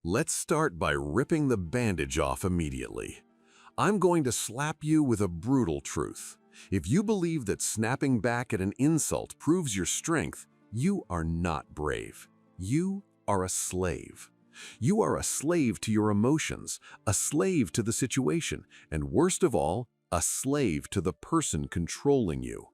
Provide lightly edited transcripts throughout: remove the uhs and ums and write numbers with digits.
Let's start by ripping the bandage off immediately. I'm going to slap you with a brutal truth. If you believe that snapping back at an insult proves your strength, you are not brave. You are a slave. You are a slave to your emotions, a slave to the situation, and worst of all, a slave to the person controlling you.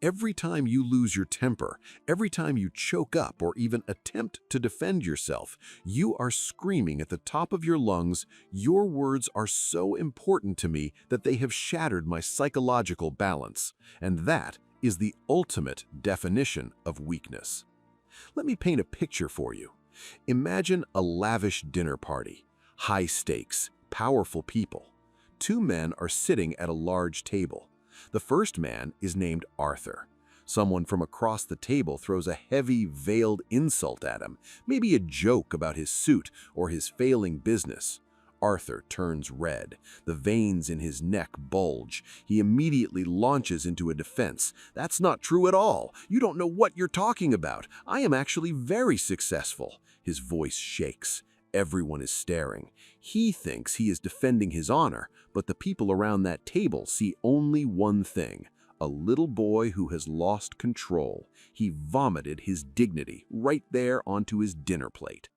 Every time you lose your temper, every time you choke up or even attempt to defend yourself, you are screaming at the top of your lungs, "Your words are so important to me that they have shattered my psychological balance." And that is the ultimate definition of weakness. Let me paint a picture for you. Imagine a lavish dinner party, high stakes, powerful people. Two men are sitting at a large table. The first man is named Arthur. Someone from across the table throws a heavy, veiled insult at him, maybe a joke about his suit or his failing business. Arthur turns red. The veins in his neck bulge. He immediately launches into a defense. "That's not true at all. You don't know what you're talking about. I am actually very successful." His voice shakes. Everyone is staring. He thinks he is defending his honor, but the people around that table see only one thing: a little boy who has lost control. He vomited his dignity right there onto his dinner plate.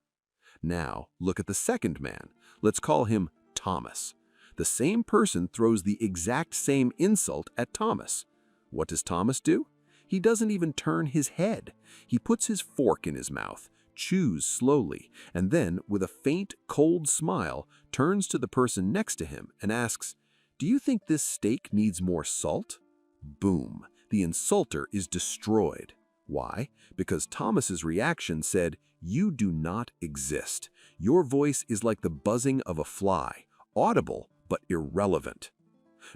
Now, look at the second man. Let's call him Thomas. The same person throws the exact same insult at Thomas. What does Thomas do? He doesn't even turn his head. He puts his fork in his mouth, chews slowly, and then, with a faint, cold smile, turns to the person next to him and asks, "Do you think this steak needs more salt?" Boom! The insulter is destroyed. Why? Because Thomas's reaction said, "You do not exist. Your voice is like the buzzing of a fly, audible but irrelevant."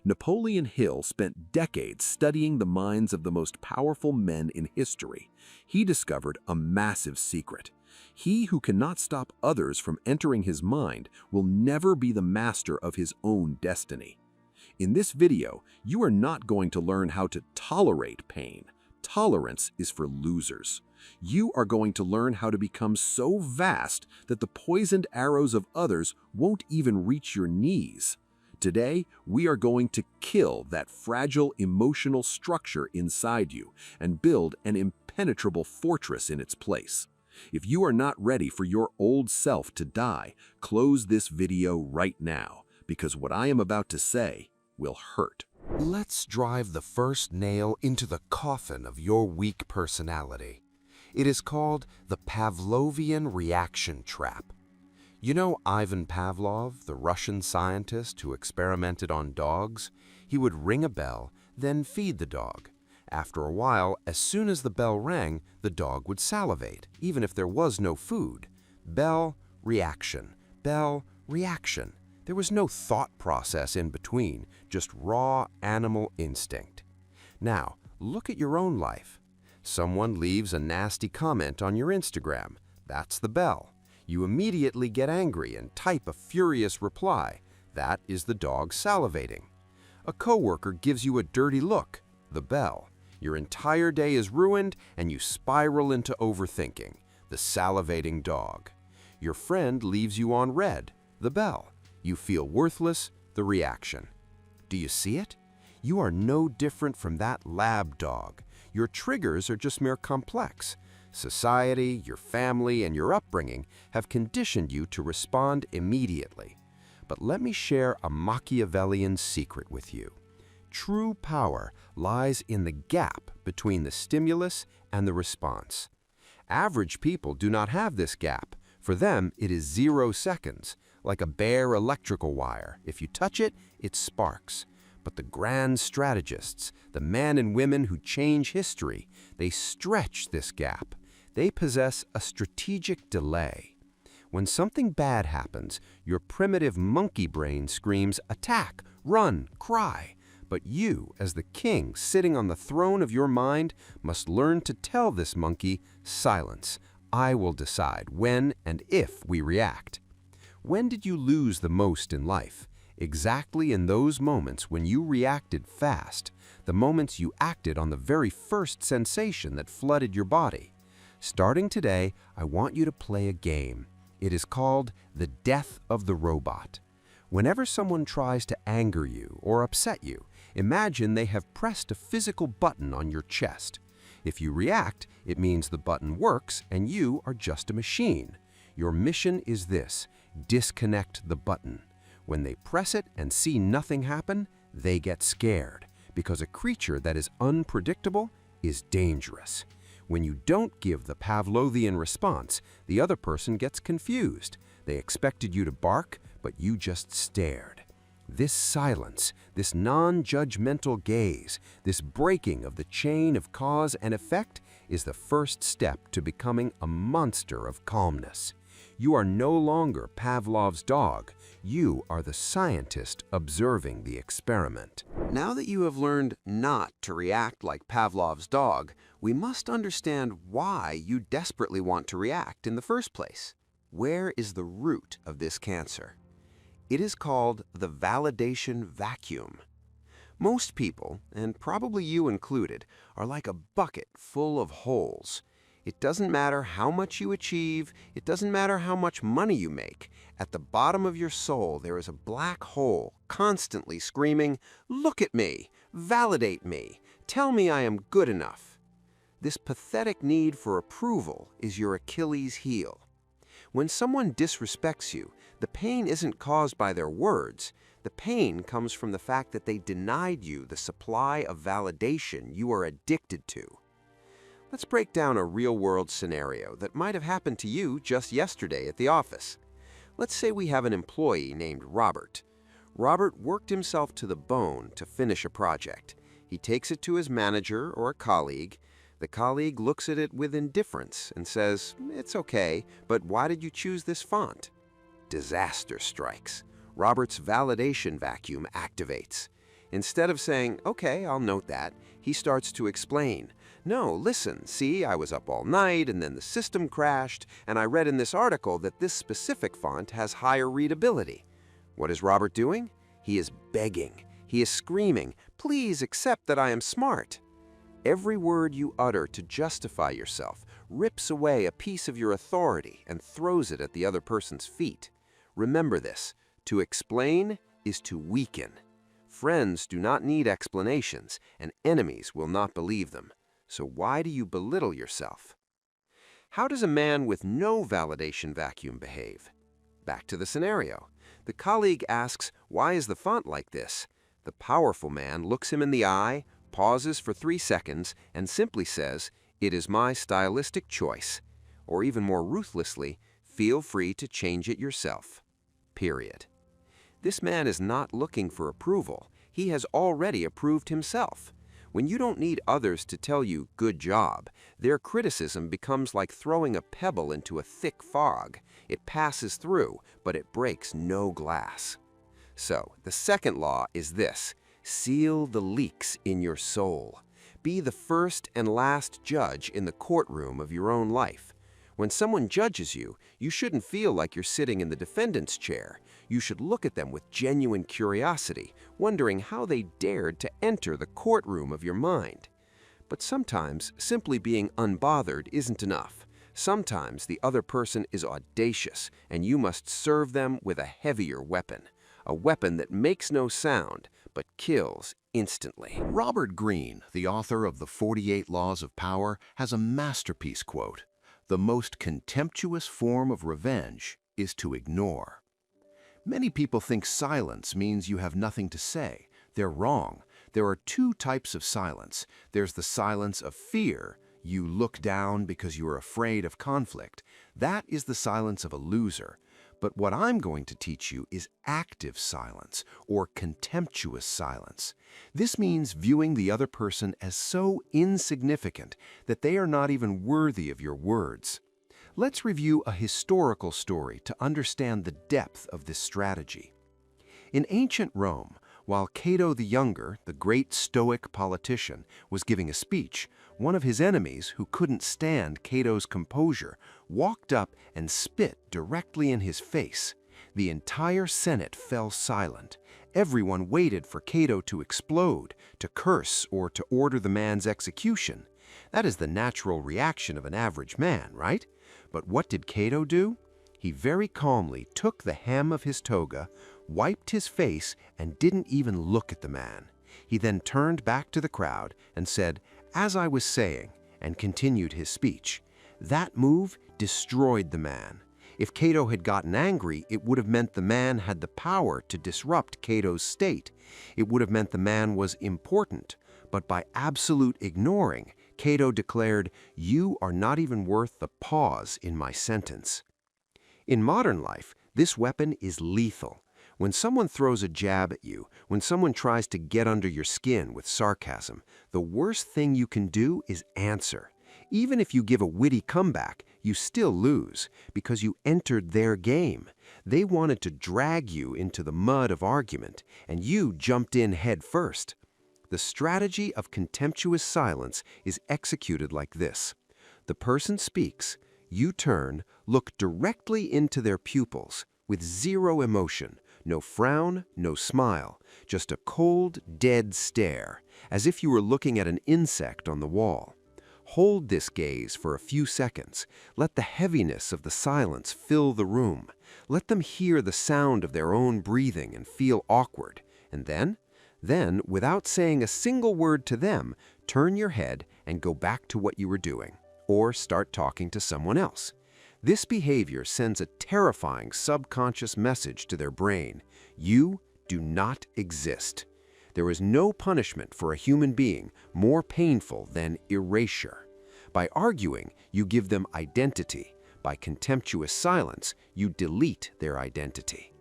Napoleon Hill spent decades studying the minds of the most powerful men in history. He discovered a massive secret. He who cannot stop others from entering his mind will never be the master of his own destiny. In this video, you are not going to learn how to tolerate pain. Tolerance is for losers. You are going to learn how to become so vast that the poisoned arrows of others won't even reach your knees. Today, we are going to kill that fragile emotional structure inside you and build an impenetrable fortress in its place. If you are not ready for your old self to die, close this video right now, because what I am about to say will hurt. Let's drive the first nail into the coffin of your weak personality. It is called the Pavlovian Reaction Trap. You know Ivan Pavlov, the Russian scientist who experimented on dogs? He would ring a bell, then feed the dog. After a while, as soon as the bell rang, the dog would salivate, even if there was no food. Bell, reaction. Bell, reaction. There was no thought process in between, just raw animal instinct. Now, look at your own life. Someone leaves a nasty comment on your Instagram. That's the bell. You immediately get angry and type a furious reply. That is the dog salivating. A coworker gives you a dirty look. The bell. Your entire day is ruined and you spiral into overthinking. The salivating dog. Your friend leaves you on red. The bell. You feel worthless. The reaction. Do you see it? You are no different from that lab dog. Your triggers are just mere complex. Society, your family, and your upbringing have conditioned you to respond immediately. But let me share a Machiavellian secret with you. True power lies in the gap between the stimulus and the response. Average people do not have this gap. For them, it is 0 seconds, like a bare electrical wire. If you touch it, it sparks. But the grand strategists, the men and women who change history, they stretch this gap. They possess a strategic delay. When something bad happens, your primitive monkey brain screams, "Attack, run, cry." But you, as the king sitting on the throne of your mind, must learn to tell this monkey, "Silence. I will decide when and if we react." When did you lose the most in life? Exactly in those moments when you reacted fast, the moments you acted on the very first sensation that flooded your body. Starting today, I want you to play a game. It is called the death of the robot. Whenever someone tries to anger you or upset you, imagine they have pressed a physical button on your chest. If you react, it means the button works and you are just a machine. Your mission is this: disconnect the button. When they press it and see nothing happen, they get scared, because a creature that is unpredictable is dangerous. When you don't give the Pavlovian response, the other person gets confused. They expected you to bark, but you just stared. This silence, this non-judgmental gaze, this breaking of the chain of cause and effect is the first step to becoming a monster of calmness. You are no longer Pavlov's dog. You are the scientist observing the experiment. Now that you have learned not to react like Pavlov's dog, we must understand why you desperately want to react in the first place. Where is the root of this cancer? It is called the validation vacuum. Most people, and probably you included, are like a bucket full of holes. It doesn't matter how much you achieve, it doesn't matter how much money you make. At the bottom of your soul, there is a black hole constantly screaming, "Look at me, validate me, tell me I am good enough." This pathetic need for approval is your Achilles heel. When someone disrespects you, the pain isn't caused by their words. The pain comes from the fact that they denied you the supply of validation you are addicted to. Let's break down a real-world scenario that might have happened to you just yesterday at the office. Let's say we have an employee named Robert. Robert worked himself to the bone to finish a project. He takes it to his manager or a colleague. The colleague looks at it with indifference and says, "It's okay, but why did you choose this font?" Disaster strikes. Robert's validation vacuum activates. Instead of saying, "Okay, I'll note that," he starts to explain. "No, listen, see, I was up all night and then the system crashed, and I read in this article that this specific font has higher readability." What is Robert doing? He is begging. He is screaming, "Please accept that I am smart." Every word you utter to justify yourself rips away a piece of your authority and throws it at the other person's feet. Remember this: to explain is to weaken. Friends do not need explanations, and enemies will not believe them. So why do you belittle yourself? How does a man with no validation vacuum behave? Back to the scenario. The colleague asks, "Why is the font like this?" The powerful man looks him in the eye, pauses for 3 seconds, and simply says, "It is my stylistic choice." Or even more ruthlessly, "Feel free to change it yourself." Period. This man is not looking for approval. He has already approved himself. When you don't need others to tell you, "Good job," their criticism becomes like throwing a pebble into a thick fog. It passes through, but it breaks no glass. So, the second law is this: seal the leaks in your soul. Be the first and last judge in the courtroom of your own life. When someone judges you, you shouldn't feel like you're sitting in the defendant's chair. You should look at them with genuine curiosity, wondering how they dared to enter the courtroom of your mind. But sometimes, simply being unbothered isn't enough. Sometimes the other person is audacious, and you must serve them with a heavier weapon. A weapon that makes no sound, but kills instantly. Robert Greene, the author of The 48 Laws of Power, has a masterpiece quote: "The most contemptuous form of revenge is to ignore." Many people think silence means you have nothing to say. They're wrong. There are 2 types of silence. There's the silence of fear. You look down because you are afraid of conflict. That is the silence of a loser. But what I'm going to teach you is active silence, or contemptuous silence. This means viewing the other person as so insignificant that they are not even worthy of your words. Let's review a historical story to understand the depth of this strategy. In ancient Rome, while Cato the Younger, the great Stoic politician, was giving a speech, one of his enemies, who couldn't stand Cato's composure, walked up and spit directly in his face. The entire Senate fell silent. Everyone waited for Cato to explode, to curse, or to order the man's execution. That is the natural reaction of an average man, right? But what did Cato do? He very calmly took the hem of his toga, wiped his face, and didn't even look at the man. He then turned back to the crowd and said, "As I was saying," and continued his speech. That move destroyed the man. If Cato had gotten angry, it would have meant the man had the power to disrupt Cato's state. It would have meant the man was important. But by absolute ignoring, Cato declared, "You are not even worth the pause in my sentence." In modern life, this weapon is lethal. When someone throws a jab at you, when someone tries to get under your skin with sarcasm, the worst thing you can do is answer. Even if you give a witty comeback, you still lose, because you entered their game. They wanted to drag you into the mud of argument, and you jumped in head first. The strategy of contemptuous silence is executed like this. The person speaks, you turn, look directly into their pupils, with zero emotion, no frown, no smile, just a cold, dead stare, as if you were looking at an insect on the wall. Hold this gaze for a few seconds. Let the heaviness of the silence fill the room. Let them hear the sound of their own breathing and feel awkward. And then, without saying a single word to them, turn your head and go back to what you were doing, or start talking to someone else. This behavior sends a terrifying subconscious message to their brain. You do not exist. There is no punishment for a human being more painful than erasure. By arguing, you give them identity. By contemptuous silence, you delete their identity.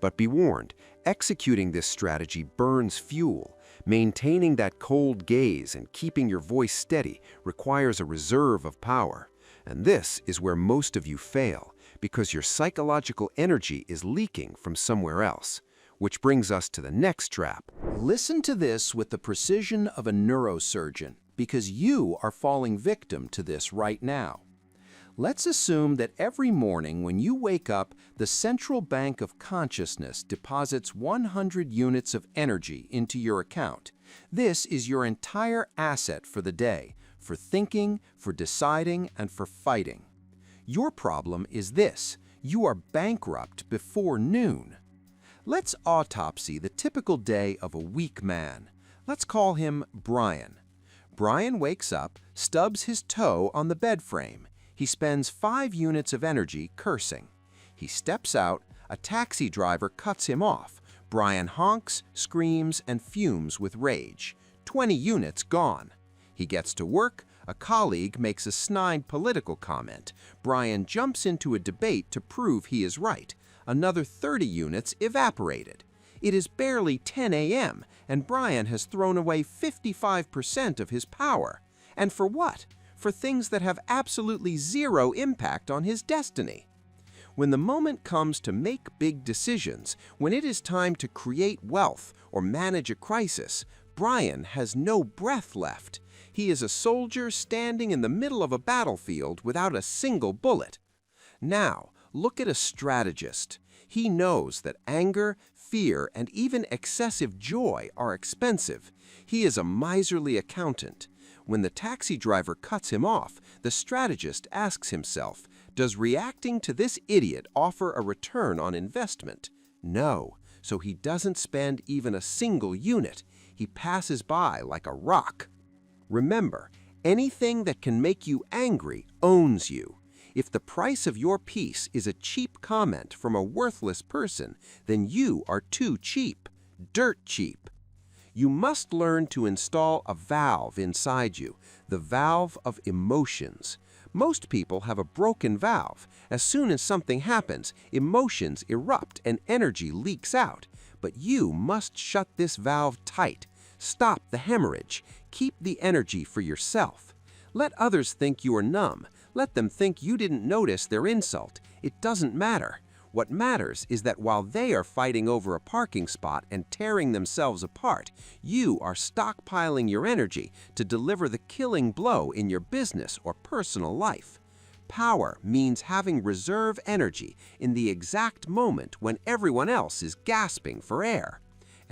But be warned, executing this strategy burns fuel. Maintaining that cold gaze and keeping your voice steady requires a reserve of power. And this is where most of you fail, because your psychological energy is leaking from somewhere else. Which brings us to the next trap. Listen to this with the precision of a neurosurgeon, because you are falling victim to this right now. Let's assume that every morning when you wake up, the central bank of consciousness deposits 100 units of energy into your account. This is your entire asset for the day, for thinking, for deciding, and for fighting. Your problem is this: you are bankrupt before noon. Let's autopsy the typical day of a weak man. Let's call him Brian. Brian wakes up, stubs his toe on the bed frame. He spends 5 units of energy cursing. He steps out, a taxi driver cuts him off. Brian honks, screams, and fumes with rage. 20 units gone. He gets to work, a colleague makes a snide political comment. Brian jumps into a debate to prove he is right. Another 30 units evaporated. It is barely 10 a.m., and Brian has thrown away 55% of his power. And for what? For things that have absolutely zero impact on his destiny. When the moment comes to make big decisions, when it is time to create wealth or manage a crisis, Brian has no breath left. He is a soldier standing in the middle of a battlefield without a single bullet. Now, look at a strategist. He knows that anger, fear, and even excessive joy are expensive. He is a miserly accountant. When the taxi driver cuts him off, the strategist asks himself, does reacting to this idiot offer a return on investment? No, so he doesn't spend even a single unit. He passes by like a rock. Remember, anything that can make you angry owns you. If the price of your peace is a cheap comment from a worthless person, then you are too cheap, dirt cheap. You must learn to install a valve inside you, the valve of emotions. Most people have a broken valve. As soon as something happens, emotions erupt and energy leaks out. But you must shut this valve tight. Stop the hemorrhage. Keep the energy for yourself. Let others think you are numb. Let them think you didn't notice their insult. It doesn't matter. What matters is that while they are fighting over a parking spot and tearing themselves apart, you are stockpiling your energy to deliver the killing blow in your business or personal life. Power means having reserve energy in the exact moment when everyone else is gasping for air.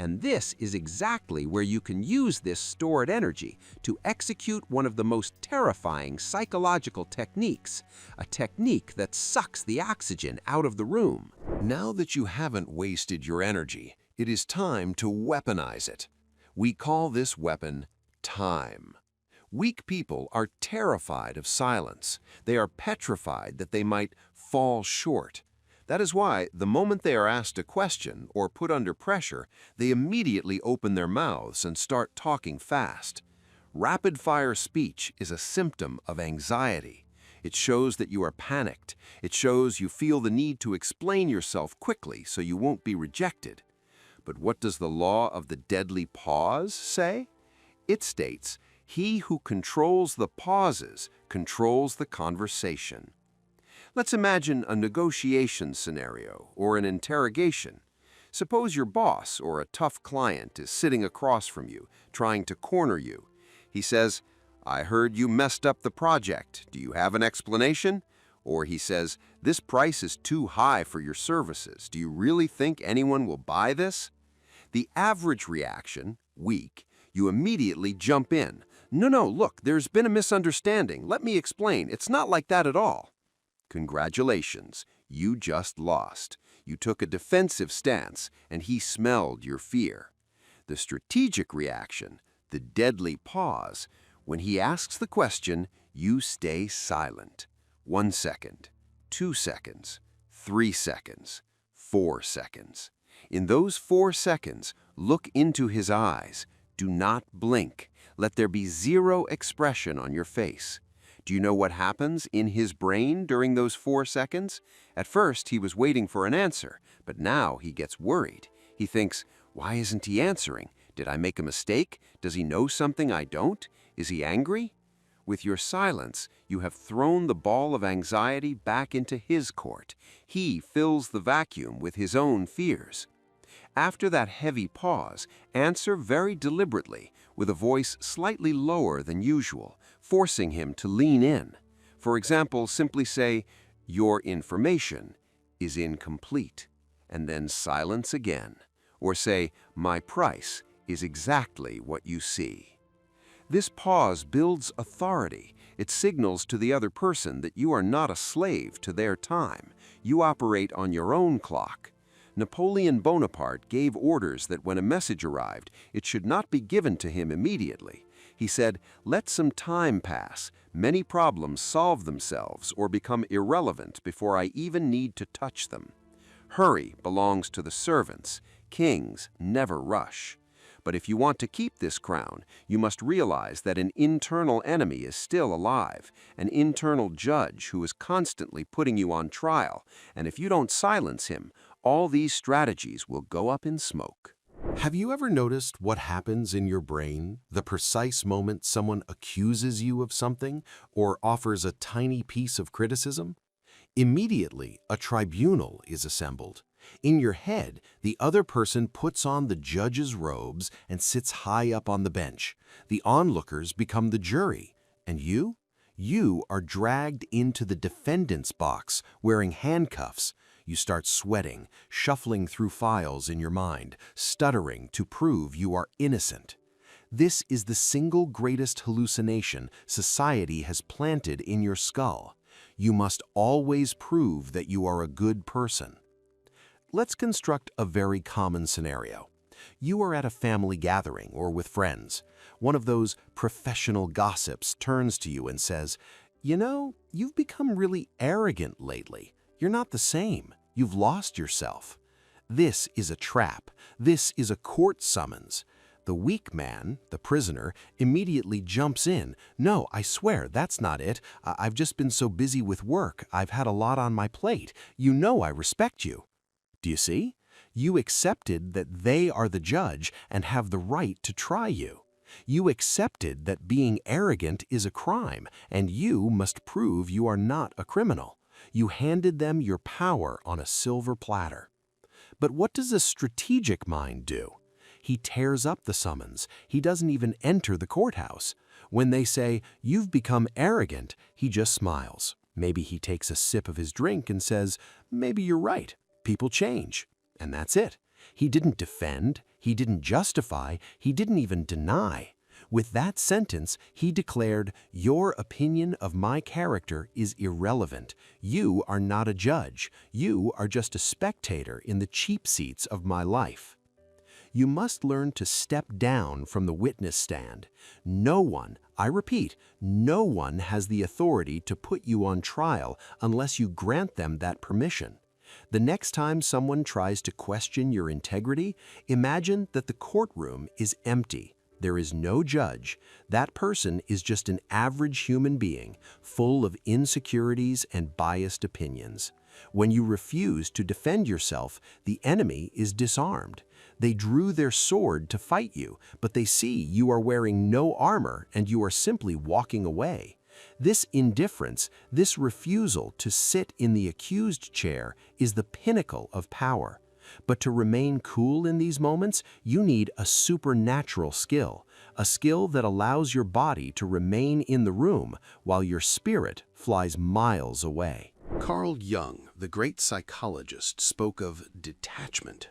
And this is exactly where you can use this stored energy to execute one of the most terrifying psychological techniques, a technique that sucks the oxygen out of the room. Now that you haven't wasted your energy, it is time to weaponize it. We call this weapon time. Weak people are terrified of silence. They are petrified that they might fall short. That is why, the moment they are asked a question or put under pressure, they immediately open their mouths and start talking fast. Rapid-fire speech is a symptom of anxiety. It shows that you are panicked. It shows you feel the need to explain yourself quickly so you won't be rejected. But what does the law of the deadly pause say? It states, "He who controls the pauses controls the conversation." Let's imagine a negotiation scenario or an interrogation. Suppose your boss or a tough client is sitting across from you, trying to corner you. He says, "I heard you messed up the project. Do you have an explanation?" Or he says, "This price is too high for your services. Do you really think anyone will buy this?" The average reaction, weak, you immediately jump in. No, look, there's been a misunderstanding. Let me explain. It's not like that at all." Congratulations, you just lost. You took a defensive stance, and he smelled your fear. The strategic reaction, the deadly pause, when he asks the question, you stay silent. 1 second, 2 seconds, 3 seconds, 4 seconds. In those 4 seconds, look into his eyes. Do not blink. Let there be zero expression on your face. Do you know what happens in his brain during those 4 seconds? At first, he was waiting for an answer, but now he gets worried. He thinks, "Why isn't he answering? Did I make a mistake? Does he know something I don't? Is he angry?" With your silence, you have thrown the ball of anxiety back into his court. He fills the vacuum with his own fears. After that heavy pause, answer very deliberately, with a voice slightly lower than usual, forcing him to lean in. For example, simply say, "Your information is incomplete," and then silence again. Or say, "My price is exactly what you see." This pause builds authority. It signals to the other person that you are not a slave to their time. You operate on your own clock. Napoleon Bonaparte gave orders that when a message arrived, it should not be given to him immediately. He said, "Let some time pass. Many problems solve themselves or become irrelevant before I even need to touch them." Hurry belongs to the servants. Kings never rush. But if you want to keep this crown, you must realize that an internal enemy is still alive, an internal judge who is constantly putting you on trial, and if you don't silence him, all these strategies will go up in smoke. Have you ever noticed what happens in your brain the precise moment someone accuses you of something or offers a tiny piece of criticism? Immediately, a tribunal is assembled. In your head, the other person puts on the judge's robes and sits high up on the bench. The onlookers become the jury. And you? You are dragged into the defendant's box wearing handcuffs. You start sweating, shuffling through files in your mind, stuttering to prove you are innocent. This is the single greatest hallucination society has planted in your skull. You must always prove that you are a good person. Let's construct a very common scenario. You are at a family gathering or with friends. One of those professional gossips turns to you and says, "You know, you've become really arrogant lately. You're not the same. You've lost yourself." This is a trap. This is a court summons. The weak man, the prisoner, immediately jumps in. "No, I swear, that's not it. I've just been so busy with work. I've had a lot on my plate. You know I respect you." Do you see? You accepted that they are the judge and have the right to try you. You accepted that being arrogant is a crime, and you must prove you are not a criminal. You handed them your power on a silver platter. But what does a strategic mind do? He tears up the summons. He doesn't even enter the courthouse. When they say, "You've become arrogant," he just smiles. Maybe he takes a sip of his drink and says, "Maybe you're right. People change." And that's it. He didn't defend. He didn't justify, he didn't even deny. With that sentence, he declared, "Your opinion of my character is irrelevant. You are not a judge. You are just a spectator in the cheap seats of my life." You must learn to step down from the witness stand. No one, I repeat, no one has the authority to put you on trial unless you grant them that permission. The next time someone tries to question your integrity, imagine that the courtroom is empty. There is no judge. That person is just an average human being, full of insecurities and biased opinions. When you refuse to defend yourself, the enemy is disarmed. They drew their sword to fight you, but they see you are wearing no armor and you are simply walking away. This indifference, this refusal to sit in the accused chair is the pinnacle of power. But to remain cool in these moments, you need a supernatural skill, a skill that allows your body to remain in the room while your spirit flies miles away. Carl Jung, the great psychologist, spoke of detachment.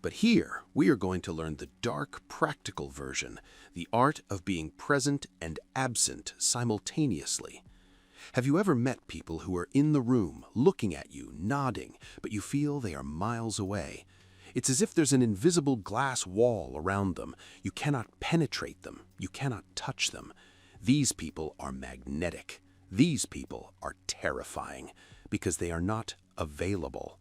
But here, we are going to learn the dark, practical version, the art of being present and absent simultaneously. Have you ever met people who are in the room, looking at you, nodding, but you feel they are miles away? It's as if there's an invisible glass wall around them. You cannot penetrate them. You cannot touch them. These people are magnetic. These people are terrifying because they are not available.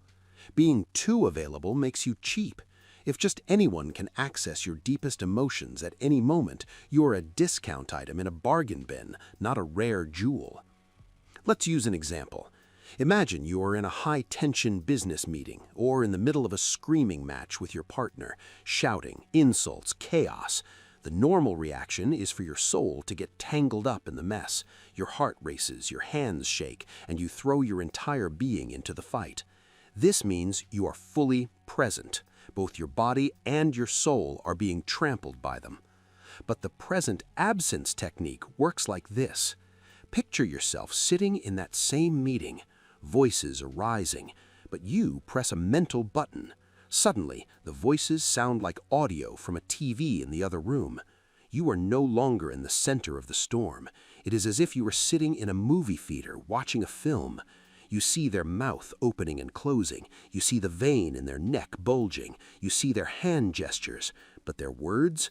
Being too available makes you cheap. If just anyone can access your deepest emotions at any moment, you are a discount item in a bargain bin, not a rare jewel. Let's use an example. Imagine you are in a high-tension business meeting or in the middle of a screaming match with your partner, shouting, insults, chaos. The normal reaction is for your soul to get tangled up in the mess. Your heart races, your hands shake, and you throw your entire being into the fight. This means you are fully present. Both your body and your soul are being trampled by them. But the present absence technique works like this. Picture yourself sitting in that same meeting. Voices are rising, but you press a mental button. Suddenly, the voices sound like audio from a TV in the other room. You are no longer in the center of the storm. It is as if you were sitting in a movie theater watching a film. You see their mouth opening and closing. You see the vein in their neck bulging. You see their hand gestures. But their words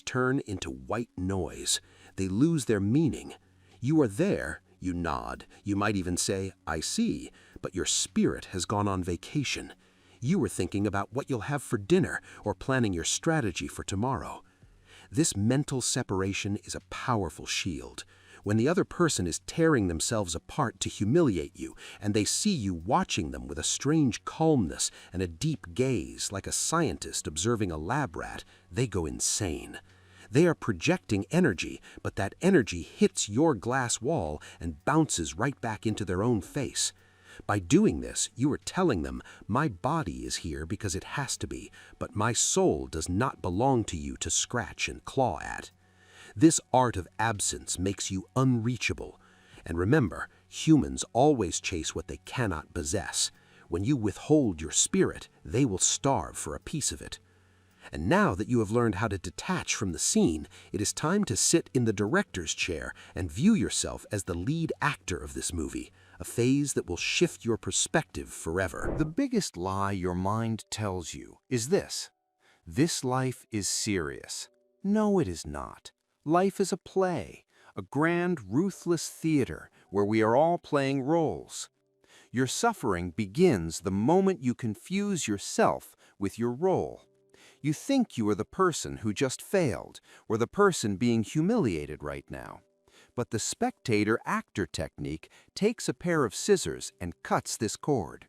turn into white noise. They lose their meaning. You are there, you nod. You might even say, "I see," but your spirit has gone on vacation. You are thinking about what you'll have for dinner or planning your strategy for tomorrow. This mental separation is a powerful shield. When the other person is tearing themselves apart to humiliate you, and they see you watching them with a strange calmness and a deep gaze like a scientist observing a lab rat, they go insane. They are projecting energy, but that energy hits your glass wall and bounces right back into their own face. By doing this, you are telling them, "My body is here because it has to be, but my soul does not belong to you to scratch and claw at." This art of absence makes you unreachable. And remember, humans always chase what they cannot possess. When you withhold your spirit, they will starve for a piece of it. And now that you have learned how to detach from the scene, it is time to sit in the director's chair and view yourself as the lead actor of this movie, a phase that will shift your perspective forever. The biggest lie your mind tells you is this: this life is serious. No, it is not. Life is a play, a grand, ruthless theater where we are all playing roles. Your suffering begins the moment you confuse yourself with your role. You think you are the person who just failed, or the person being humiliated right now. But the Spectator-Actor Technique takes a pair of scissors and cuts this cord.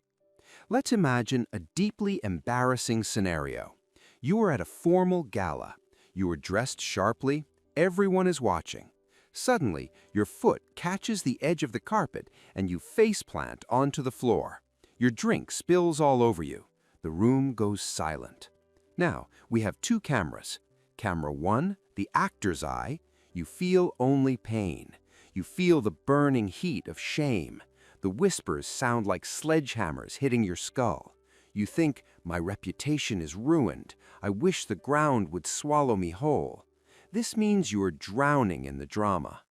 Let's imagine a deeply embarrassing scenario. You are at a formal gala. You are dressed sharply. Everyone is watching. Suddenly, your foot catches the edge of the carpet and you faceplant onto the floor. Your drink spills all over you. The room goes silent. Now, we have two cameras. Camera 1, the actor's eye. You feel only pain. You feel the burning heat of shame. The whispers sound like sledgehammers hitting your skull. You think, my reputation is ruined. I wish the ground would swallow me whole. This means you are drowning in the drama.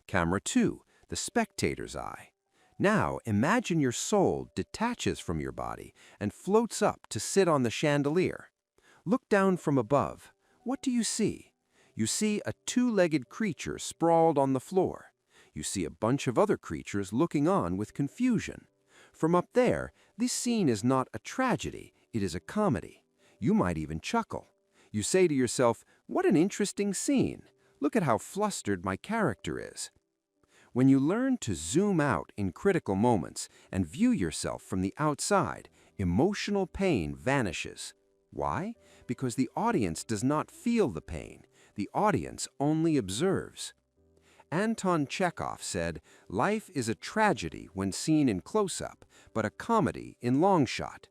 Camera 2, the spectator's eye. Now imagine your soul detaches from your body and floats up to sit on the chandelier. Look down from above. What do you see? You see a two-legged creature sprawled on the floor. You see a bunch of other creatures looking on with confusion. From up there, this scene is not a tragedy, it is a comedy. You might even chuckle. You say to yourself, what an interesting scene. Look at how flustered my character is. When you learn to zoom out in critical moments and view yourself from the outside, emotional pain vanishes. Why? Because the audience does not feel the pain. The audience only observes. Anton Chekhov said, life is a tragedy when seen in close-up, but a comedy in long shot.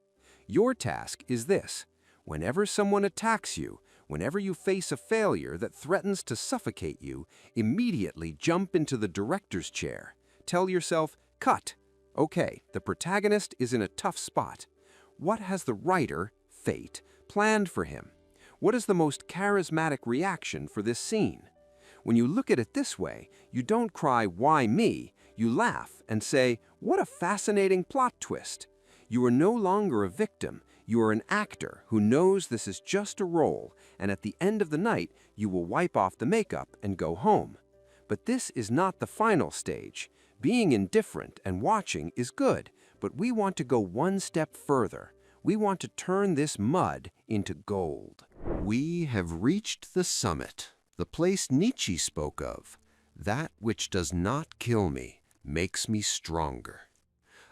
Your task is this. Whenever someone attacks you, whenever you face a failure that threatens to suffocate you, immediately jump into the director's chair. Tell yourself, cut. Okay, the protagonist is in a tough spot. What has the writer, fate, planned for him? What is the most charismatic reaction for this scene? When you look at it this way, you don't cry, why me? You laugh and say, what a fascinating plot twist. You are no longer a victim. You are an actor who knows this is just a role, and at the end of the night, you will wipe off the makeup and go home. But this is not the final stage. Being indifferent and watching is good, but we want to go one step further. We want to turn this mud into gold. We have reached the summit, the place Nietzsche spoke of. That which does not kill me makes me stronger.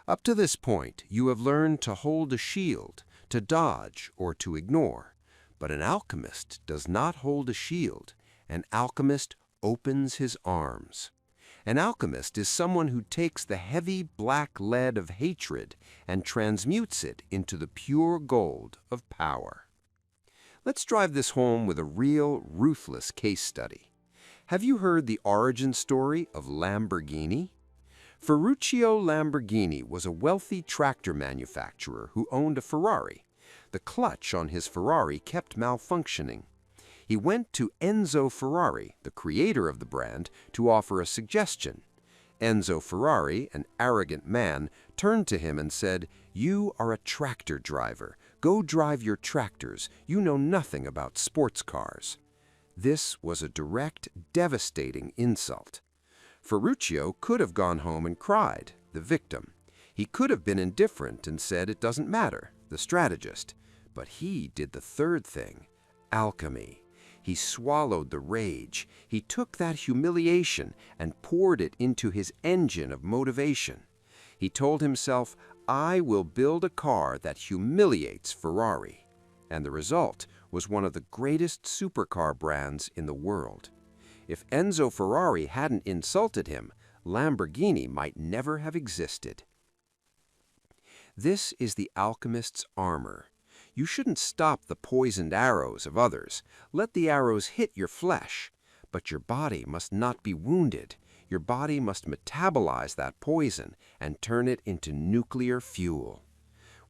Up to this point, you have learned to hold a shield, to dodge or to ignore. But an alchemist does not hold a shield. An alchemist opens his arms. An alchemist is someone who takes the heavy black lead of hatred and transmutes it into the pure gold of power. Let's drive this home with a real, ruthless case study. Have you heard the origin story of Lamborghini? Ferruccio Lamborghini was a wealthy tractor manufacturer who owned a Ferrari. The clutch on his Ferrari kept malfunctioning. He went to Enzo Ferrari, the creator of the brand, to offer a suggestion. Enzo Ferrari, an arrogant man, turned to him and said, "You are a tractor driver. Go drive your tractors. You know nothing about sports cars." This was a direct, devastating insult. Ferruccio could have gone home and cried, the victim. He could have been indifferent and said it doesn't matter, the strategist. But he did the third thing, alchemy. He swallowed the rage. He took that humiliation and poured it into his engine of motivation. He told himself, I will build a car that humiliates Ferrari. And the result was one of the greatest supercar brands in the world. If Enzo Ferrari hadn't insulted him, Lamborghini might never have existed. This is the alchemist's armor. You shouldn't stop the poisoned arrows of others. Let the arrows hit your flesh. But your body must not be wounded. Your body must metabolize that poison and turn it into nuclear fuel.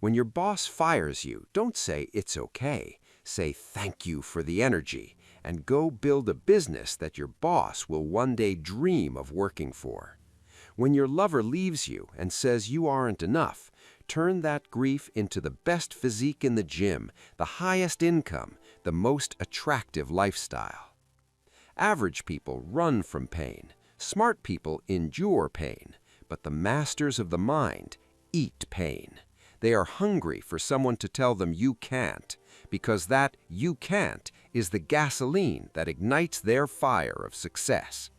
When your boss fires you, don't say it's okay. Say thank you for the energy and go build a business that your boss will one day dream of working for. When your lover leaves you and says you aren't enough, turn that grief into the best physique in the gym, the highest income, the most attractive lifestyle. Average people run from pain. Smart people endure pain. But the masters of the mind eat pain. They are hungry for someone to tell them you can't, because that you can't is the gasoline that ignites their fire of success.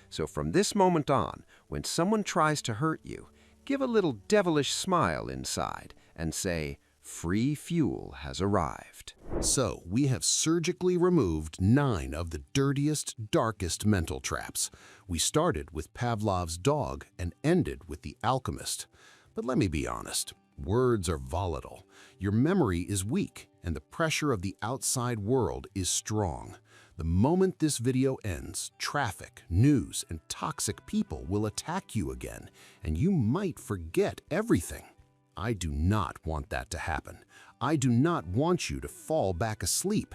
So from this moment on, when someone tries to hurt you, give a little devilish smile inside and say, free fuel has arrived. So, we have surgically removed 9 of the dirtiest, darkest mental traps. We started with Pavlov's dog and ended with the alchemist. But let me be honest, words are volatile. Your memory is weak, and the pressure of the outside world is strong. The moment this video ends, traffic, news, and toxic people will attack you again, and you might forget everything. I do not want that to happen. I do not want you to fall back asleep.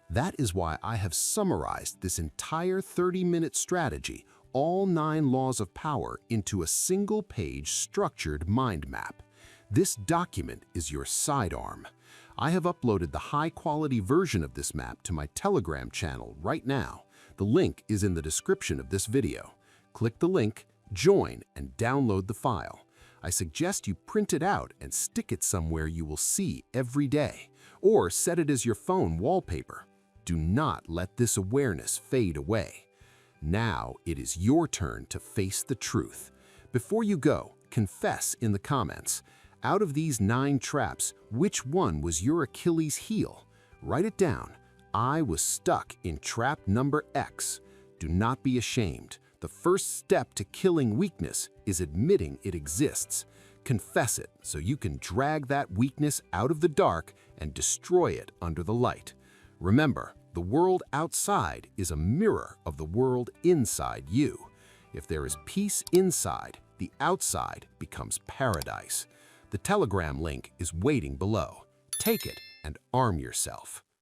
That is why I have summarized this entire 30-minute strategy, all 9 laws of power, into a single-page structured mind map. This document is your sidearm. I have uploaded the high-quality version of this map to my Telegram channel right now. The link is in the description of this video. Click the link, join, and download the file. I suggest you print it out and stick it somewhere you will see every day, or set it as your phone wallpaper. Do not let this awareness fade away. Now it is your turn to face the truth. Before you go, confess in the comments. Out of these 9 traps, which one was your Achilles heel? Write it down. I was stuck in trap number X. Do not be ashamed. The first step to killing weakness is admitting it exists. Confess it so you can drag that weakness out of the dark and destroy it under the light. Remember, the world outside is a mirror of the world inside you. If there is peace inside, the outside becomes paradise. The Telegram link is waiting below. Take it and arm yourself.